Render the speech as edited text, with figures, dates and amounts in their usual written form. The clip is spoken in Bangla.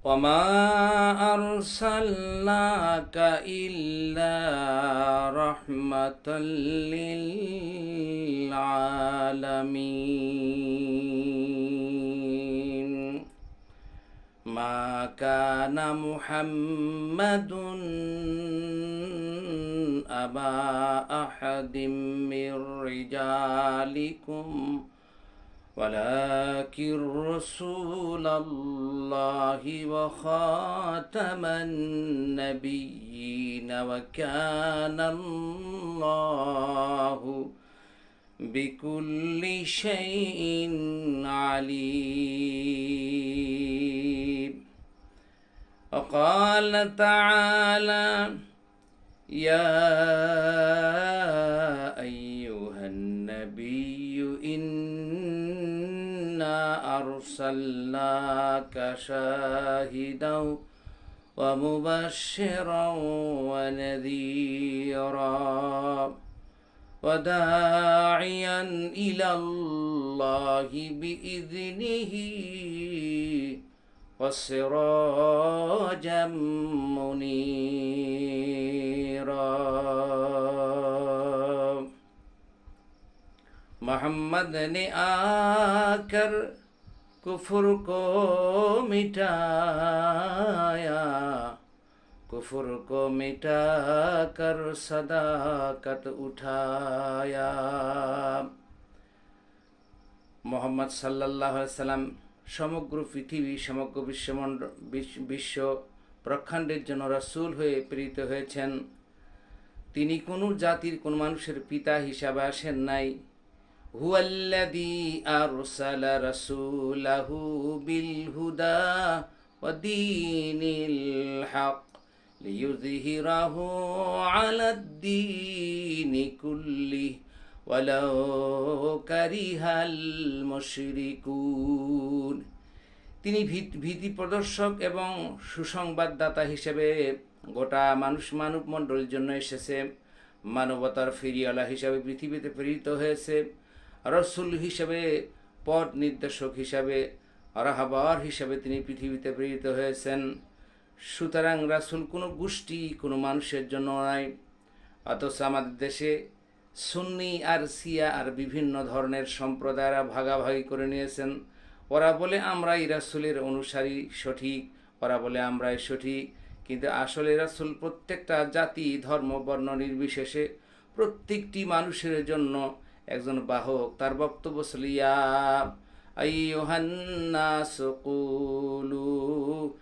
وما أرسلناك إلا رحمة للعالمين ما كان محمد أبا أحد من رجالكم ولكن رسول الله وخاتم النبيين وكان الله بكل شيء عليم. وقال تعالى يا أيها النبي إنا أرسلناك شاهدا ومبشرا ونذيرا وداعيا إلى الله بإذنه وسراجا منيرا. मोहम्मद ने आकर कुफर को मिटाया, कुफर को मिटाकर सदाकत उठाया। मोहम्मद सल्लल्लाहु अलैहि वसल्लम সমগ্র পৃথিবী সমগ্র বিশ্ব প্রখণ্ডের জন্য রাসূল হয়ে প্রেরিত হয়েছেন। তিনি কোনো জাতির কোন মানুষের পিতা হিসাবে আসেন নাই। হুয়াল্লাযী আরসালা রাসূলাহু বিল হুদা ওয়া দীনিল হক লিইয়ুযহিরাহু আলাদ-দীনি কুল্লিহি ওয়ালাউ কারিহাল মুশরিকুন। তিনি ভীতি প্রদর্শক এবং সুসংবাদদাতা হিসেবে গোটা মানব মণ্ডলীর জন্য এসেছে। মানবতার ফেরিওয়ালা হিসাবে পৃথিবীতে প্রেরিত হয়েছে। রসুল হিসাবে, পথ নির্দেশক হিসাবে, রাহবার হিসাবে তিনি পৃথিবীতে প্রেরিত হয়েছেন। সুতরাং রাসূল কোনো গোষ্ঠী, কোনো মানুষের জন্য নয়। অথচ আমাদের দেশে সুন্নি আর শিয়া আর বিভিন্ন ধরনের সম্প্রদায়রা ভাগাভাগি করে নিয়েছেন। ওরা বলে আমরাই রাসূলের অনুসারী সঠিক, ওরা বলে আমরাই সঠিক। কিন্তু আসলে রাসূল প্রত্যেকটা জাতি, ধর্ম, বর্ণ নির্বিশেষে প্রত্যেকটি মানুষের জন্য একজন বাহক। তার বক্তব্য ছিল ইয়া আইয়ুহান নাস কুলু